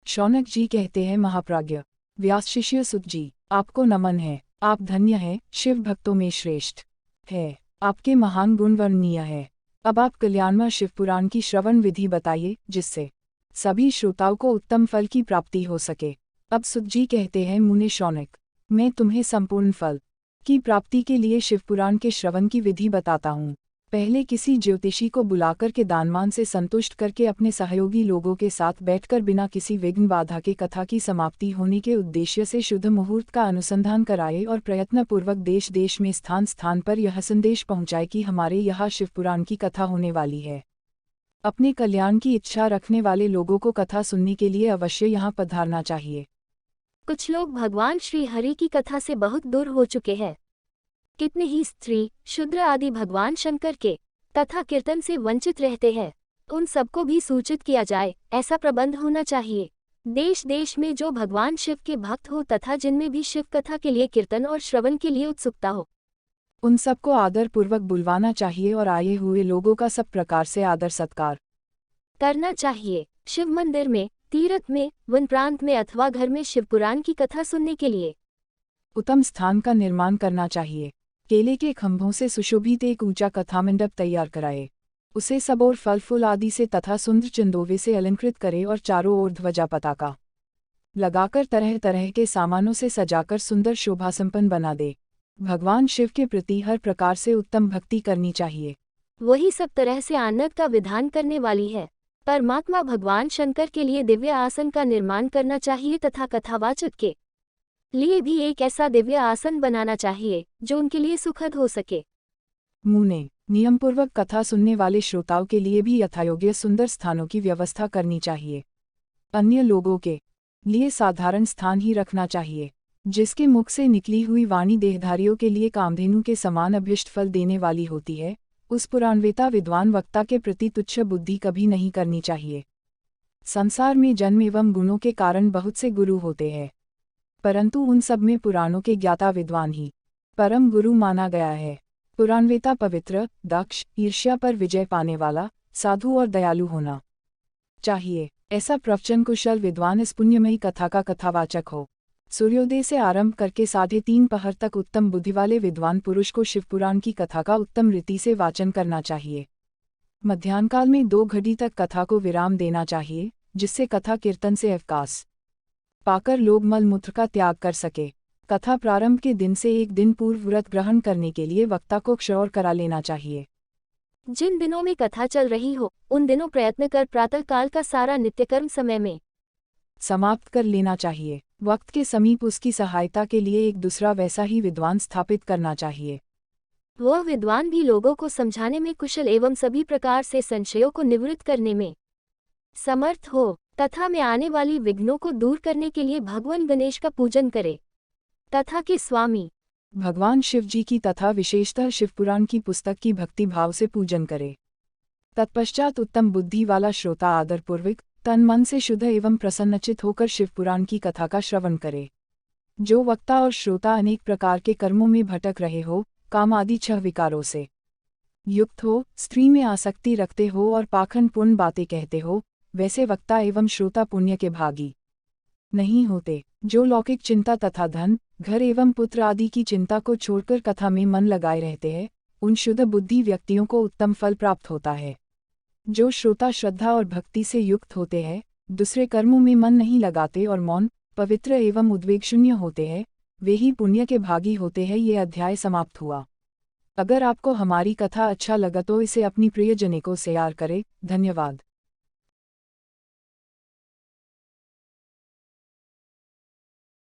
शौनक जी कहते हैं, महाप्राज्ञ व्यास शिष्य सुत जी, आपको नमन है। आप धन्य हैं, शिव भक्तों में श्रेष्ठ है। आपके महान गुण वर्णनीय है। अब आप कल्याणमय शिवपुराण की श्रवण विधि बताइए, जिससे सभी श्रोताओं को उत्तम फल की प्राप्ति हो सके। अब सुत जी कहते हैं, मुने शौनक, मैं तुम्हें संपूर्ण फल की प्राप्ति के लिए शिवपुराण के श्रवण की विधि बताता हूँ। पहले किसी ज्योतिषी को बुलाकर के दानमान से संतुष्ट करके अपने सहयोगी लोगों के साथ बैठकर बिना किसी विघ्न बाधा के कथा की समाप्ति होने के उद्देश्य से शुद्ध मुहूर्त का अनुसंधान कराए और प्रयत्नपूर्वक देश देश में स्थान स्थान पर यह संदेश पहुँचाए कि हमारे यहाँ शिवपुराण की कथा होने वाली है। अपने कल्याण की इच्छा रखने वाले लोगों को कथा सुनने के लिए अवश्य यहाँ पधारना चाहिए। कुछ लोग भगवान श्री हरि की कथा से बहुत दूर हो चुके हैं। कितने ही स्त्री, शूद्र आदि भगवान शंकर के कथा कीर्तन से वंचित रहते हैं। उन सबको भी सूचित किया जाए, ऐसा प्रबंध होना चाहिए। देश देश में जो भगवान शिव के भक्त हो तथा जिनमें भी शिव कथा के लिए कीर्तन और श्रवण के लिए उत्सुकता हो, उन सबको आदर पूर्वक बुलवाना चाहिए और आए हुए लोगों का सब प्रकार से आदर सत्कार करना चाहिए। शिव मंदिर में, तीर्थ में, वन प्रांत में अथवा घर में शिवपुराण की कथा सुनने के लिए उत्तम स्थान का निर्माण करना चाहिए। केले के खंभों से सुशोभित एक ऊंचा कथा मंडप तैयार कराए। उसे सब और फल फूल आदि से तथा सुंदर चंदोवे से अलंकृत करे और चारों ओर ध्वजा पताका लगाकर तरह तरह के सामानों से सजाकर सुंदर शोभा संपन्न बना दे। भगवान शिव के प्रति हर प्रकार से उत्तम भक्ति करनी चाहिए। वही सब तरह से आनंद का विधान करने वाली है। परमात्मा भगवान शंकर के लिए दिव्य आसन का निर्माण करना चाहिए तथा कथावाचक के लिए भी एक ऐसा दिव्य आसन बनाना चाहिए जो उनके लिए सुखद हो सके। मुने, नियमपूर्वक कथा सुनने वाले श्रोताओं के लिए भी यथायोग्य सुंदर स्थानों की व्यवस्था करनी चाहिए। अन्य लोगों के लिए साधारण स्थान ही रखना चाहिए। जिसके मुख से निकली हुई वाणी देहधारियों के लिए कामधेनु के समान अभीष्ट फल देने वाली होती है, उस पुराणवेता विद्वान वक्ता के प्रति तुच्छ बुद्धि कभी नहीं करनी चाहिए। संसार में जन्म एवं गुणों के कारण बहुत से गुरु होते हैं, परंतु उन सब में पुराणों के ज्ञाता विद्वान ही परम गुरु माना गया है। पुराणवेता पवित्र, दक्ष, ईर्ष्या पर विजय पाने वाला, साधु और दयालु होना चाहिए। ऐसा प्रवचन कुशल विद्वान इस पुण्यमयी कथा का कथावाचक हो। सूर्योदय से आरंभ करके 3:30 पहर तक उत्तम बुद्धि वाले विद्वान पुरुष को शिवपुराण की कथा का उत्तम रीति से वाचन करना चाहिए। मध्याह्न काल में 2 घड़ी तक कथा को विराम देना चाहिए, जिससे कथा कीर्तन से अवकाश पाकर लोग मल मूत्र का त्याग कर सके। कथा प्रारंभ के दिन से 1 दिन पूर्व व्रत ग्रहण करने के लिए वक्ता को क्षौर करा लेना चाहिए। जिन दिनों में कथा चल रही हो, उन दिनों प्रयत्न कर प्रातः काल का सारा नित्यकर्म समय में समाप्त कर लेना चाहिए। वक्त के समीप उसकी सहायता के लिए एक दूसरा वैसा ही विद्वान स्थापित करना चाहिए। वह विद्वान भी लोगों को समझाने में कुशल एवं सभी प्रकार से संशयों को निवृत्त करने में समर्थ हो तथा में आने वाली विघ्नों को दूर करने के लिए भगवान गणेश का पूजन करे तथा के स्वामी भगवान शिव जी की तथा विशेषतः शिवपुराण की पुस्तक की भक्ति भाव से पूजन करे। तत्पश्चात उत्तम बुद्धि वाला श्रोता आदरपूर्वक तन मन से शुद्ध एवं प्रसन्नचित होकर शिवपुराण की कथा का श्रवण करे। जो वक्ता और श्रोता अनेक प्रकार के कर्मों में भटक रहे हो, काम आदि 6 विकारों से युक्त हो, स्त्री में आसक्ति रखते हो और पाखंडपूर्ण बातें कहते हो, वैसे वक्ता एवं श्रोता पुण्य के भागी नहीं होते। जो लौकिक चिंता तथा धन, घर एवं पुत्र आदि की चिंता को छोड़कर कथा में मन लगाए रहते हैं, उन शुद्ध बुद्धि व्यक्तियों को उत्तम फल प्राप्त होता है। जो श्रोता श्रद्धा और भक्ति से युक्त होते हैं, दूसरे कर्मों में मन नहीं लगाते और मौन, पवित्र एवं उद्वेग शून्य होते हैं, वे ही पुण्य के भागी होते हैं। ये अध्याय समाप्त हुआ। अगर आपको हमारी कथा अच्छा लगा तो इसे अपनी प्रियजनों को शेयर करें। धन्यवाद।